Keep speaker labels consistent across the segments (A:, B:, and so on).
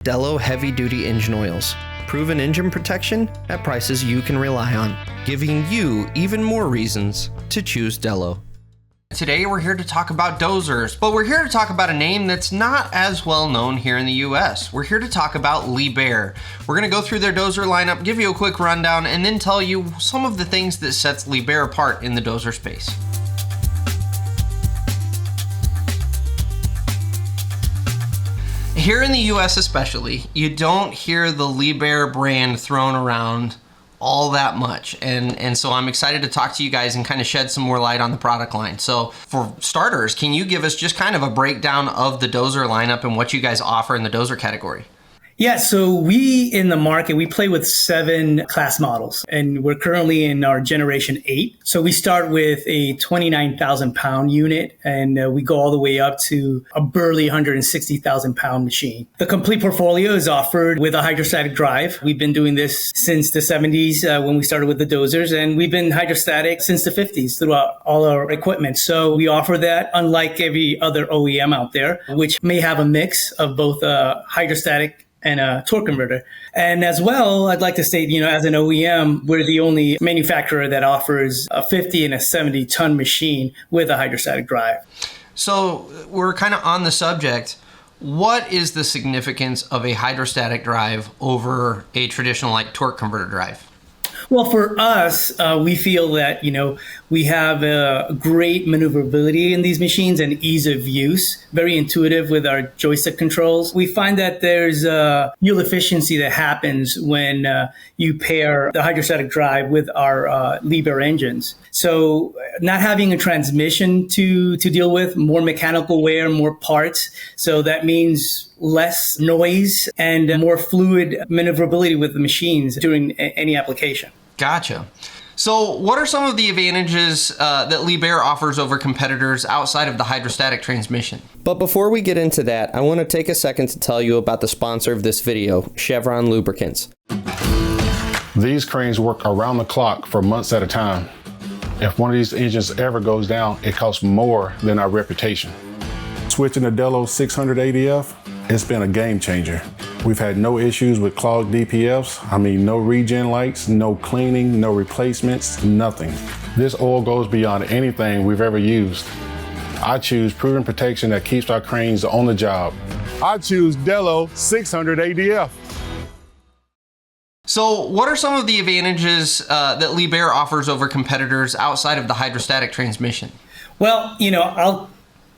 A: Dello heavy-duty engine oils. Proven engine protection at prices you can rely on, giving you even more reasons to choose Dello. Today we're here to talk about dozers, but we're here to talk about a name that's not as well known here in the US. We're here to talk about Liebherr. We're going to go through their dozer lineup, give you a quick rundown, and then tell you some of the things that sets Liebherr apart in the dozer space. Here in the US especially, you don't hear the Liebherr brand thrown around all that much. And so I'm excited to talk to you guys and kind of shed some more light on the product line. So for starters, can you give us just kind of a breakdown of the dozer lineup and what you guys offer in the dozer category?
B: Yeah, so we in the market, we play with 7 class models, and we're currently in our generation 8. So we start with a 29,000 pound unit, and we go all the way up to a burly 160,000 pound machine. The complete portfolio is offered with a hydrostatic drive. We've been doing this since the 70s when we started with the dozers, and we've been hydrostatic since the 50s throughout all our equipment. So we offer that, unlike every other OEM out there, which may have a mix of both hydrostatic and a torque converter. And as well, I'd like to state, as an OEM, we're the only manufacturer that offers a 50 and a 70 ton machine with a hydrostatic drive.
A: So we're kind of on the subject. What is the significance of a hydrostatic drive over a traditional torque converter drive?
B: Well, for us, we feel that, we have a great maneuverability in these machines and ease of use, very intuitive with our joystick controls. We find that there's fuel efficiency that happens when you pair the hydrostatic drive with our Liebherr engines. So not having a transmission to deal with, more mechanical wear, more parts. So that means less noise and more fluid maneuverability with the machines during any application.
A: Gotcha. So what are some of the advantages that Liebherr offers over competitors outside of the hydrostatic transmission? But before we get into that, I want to take a second to tell you about the sponsor of this video, Chevron Lubricants.
C: These cranes work around the clock for months at a time. If one of these engines ever goes down, it costs more than our reputation. Switching to Dello 600 ADF, it's been a game changer. We've had no issues with clogged DPFs. No regen lights, no cleaning, no replacements, nothing. This oil goes beyond anything we've ever used. I choose proven protection that keeps our cranes on the job. I choose Dello 600 ADF.
A: So what are some of the advantages that Liebherr offers over competitors outside of the hydrostatic transmission?
B: Well, I'll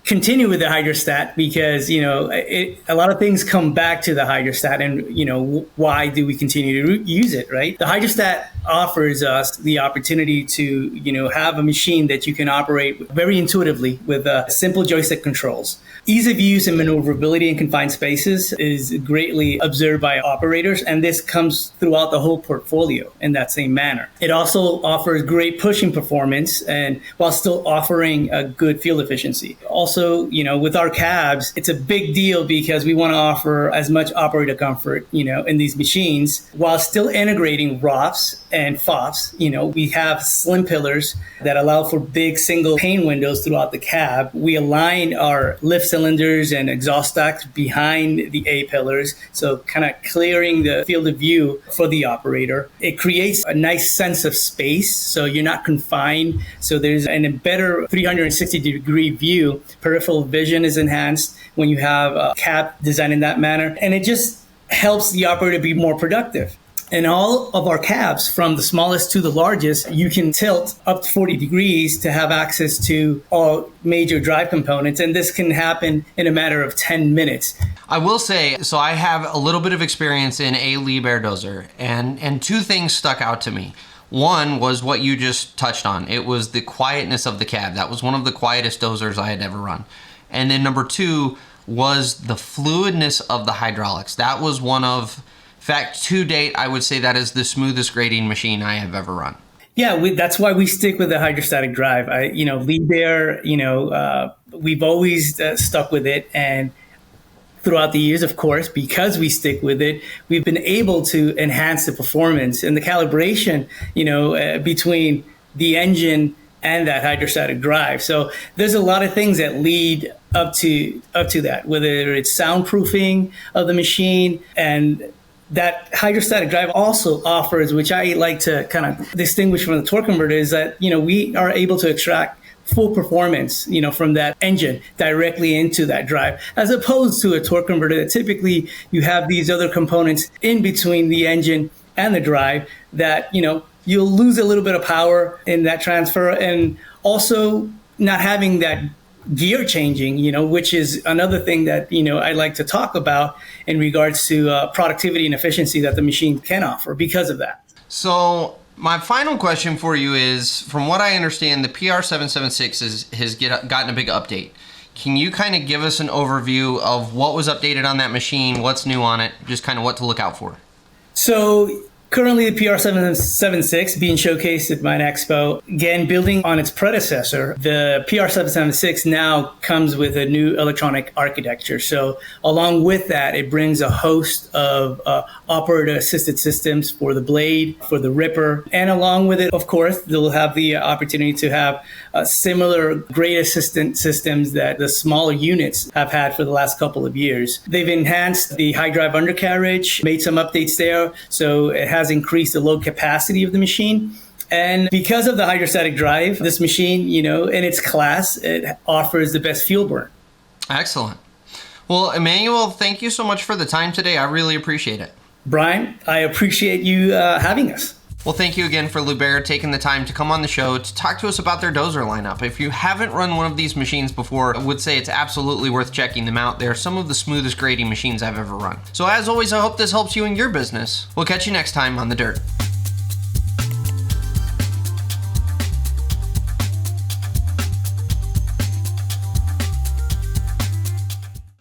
B: continue with the hydrostat because, a lot of things come back to the hydrostat and, why do we continue to use it, right? The hydrostat offers us the opportunity to, have a machine that you can operate very intuitively with simple joystick controls. Ease of use and maneuverability in confined spaces is greatly observed by operators, and this comes throughout the whole portfolio in that same manner. It also offers great pushing performance and while still offering a good fuel efficiency. Also, with our cabs, it's a big deal because we want to offer as much operator comfort, in these machines while still integrating ROFs and FOFs. We have slim pillars that allow for big single pane windows throughout the cab. We align our lift cylinders and exhaust stacks behind the A pillars, so kind of clearing the field of view for the operator. It creates a nice sense of space, so you're not confined. So there's a better 360-degree view. Peripheral vision is enhanced when you have a cab designed in that manner, and it just helps the operator be more productive. In all of our cabs, from the smallest to the largest, you can tilt up to 40 degrees to have access to all major drive components, and this can happen in a matter of 10 minutes.
A: I will say, so I have a little bit of experience in a Liebherr dozer, and 2 things stuck out to me. One was what you just touched on. It was the quietness of the cab. That was one of the quietest dozers I had ever run. And then number 2 was the fluidness of the hydraulics. That was one of... In fact, to date, I would say that is the smoothest grading machine I have ever run.
B: Yeah, that's why we stick with the hydrostatic drive. Liebherr, we've always stuck with it. And throughout the years, of course, because we stick with it, we've been able to enhance the performance and the calibration, between the engine and that hydrostatic drive. So there's a lot of things that lead up to that, whether it's soundproofing of the machine, and that hydrostatic drive also offers, which I like to kind of distinguish from the torque converter, is that, we are able to extract full performance, from that engine directly into that drive, as opposed to a torque converter that typically you have these other components in between the engine and the drive that, you'll lose a little bit of power in that transfer, and also not having that gear changing, which is another thing that, I like to talk about in regards to productivity and efficiency that the machine can offer because of that.
A: So my final question for you is, from what I understand, the PR776 has gotten a big update. Can you kind of give us an overview of what was updated on that machine, what's new on it, just kind of what to look out for?
B: So currently, the PR776 being showcased at Mine Expo, again, building on its predecessor, the PR776 now comes with a new electronic architecture. So along with that, it brings a host of operator-assisted systems for the blade, for the ripper, and along with it, of course, they'll have the opportunity to have similar grade assistant systems that the smaller units have had for the last couple of years. They've enhanced the high drive undercarriage, made some updates there, so it has increased the load capacity of the machine. And because of the hydrostatic drive, this machine, in its class, it offers the best fuel burn.
A: Excellent. Well, Emanuel, thank you so much for the time today. I really appreciate it.
B: Brian, I appreciate you having us.
A: Well, thank you again for Liebherr taking the time to come on the show to talk to us about their dozer lineup. If you haven't run one of these machines before, I would say it's absolutely worth checking them out. They're some of the smoothest grading machines I've ever run. So as always, I hope this helps you in your business. We'll catch you next time on The Dirt.